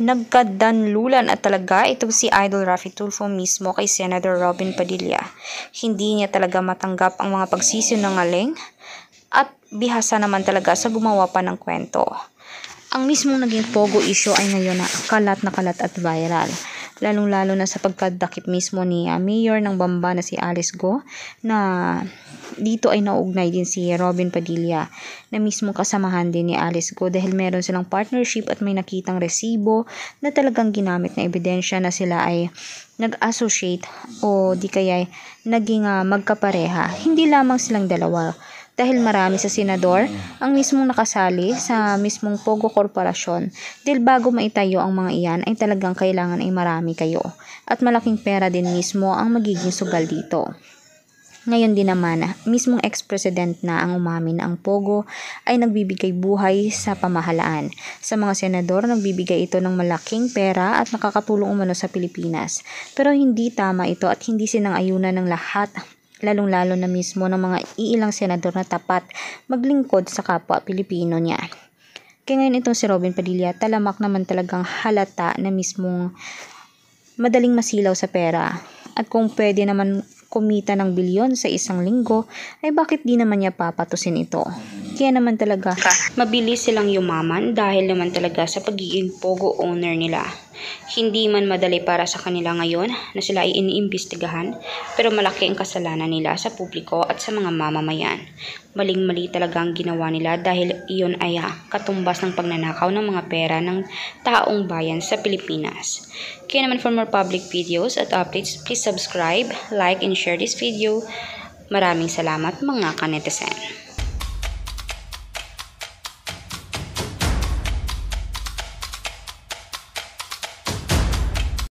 Nagkadanlulan at talaga ito si Idol Raffy Tulfo mismo kay Senator Robin Padilla. Hindi niya talaga matanggap ang mga pagsisinungaling at bihasa naman talaga sa gumawa pa ng kwento. Ang mismong naging pogo issue ay ngayon na kalat at viral. Lalong-lalo na sa pagkadakip mismo ni Mayor ng Bamba na si Alice Go, na dito ay naugnay din si Robin Padilla na mismo kasamahan din ni Alice Go dahil meron silang partnership at may nakitang resibo na talagang ginamit na ebidensya na sila ay nag-associate o di kaya naging magkapareha. Hindi lamang silang dalawa, dahil marami sa senador ang mismong nakasali sa mismong Pogo Korporasyon. Dahil bago maitayo ang mga iyan ay talagang kailangan ay marami kayo. At malaking pera din mismo ang magiging sugal dito. Ngayon din naman, mismong ex-president na ang umamin na ang Pogo ay nagbibigay buhay sa pamahalaan. Sa mga senador, nagbibigay ito ng malaking pera at nakakatulong umano sa Pilipinas. Pero hindi tama ito at hindi sinang-ayunan ng lahat, lalong-lalo na mismo ng mga iilang senador na tapat maglingkod sa kapwa Pilipino niya. Kaya ngayon itong si Robin Padilla, talamak naman talagang halata na mismong madaling masilaw sa pera. At kung pwede naman kumita ng bilyon sa isang linggo, ay bakit di naman niya papatusin ito? Kaya naman talaga mabilis silang yumaman dahil naman talaga sa pagiging Pogo owner nila. Hindi man madali para sa kanila ngayon na sila ay iniimbestigahan, pero malaki ang kasalanan nila sa publiko at sa mga mamamayan. Maling-mali talaga ang ginawa nila dahil iyon ay katumbas ng pagnanakaw ng mga pera ng taong bayan sa Pilipinas. Kaya naman for more public videos at updates, please subscribe, like, and share this video. Maraming salamat mga kanetizen.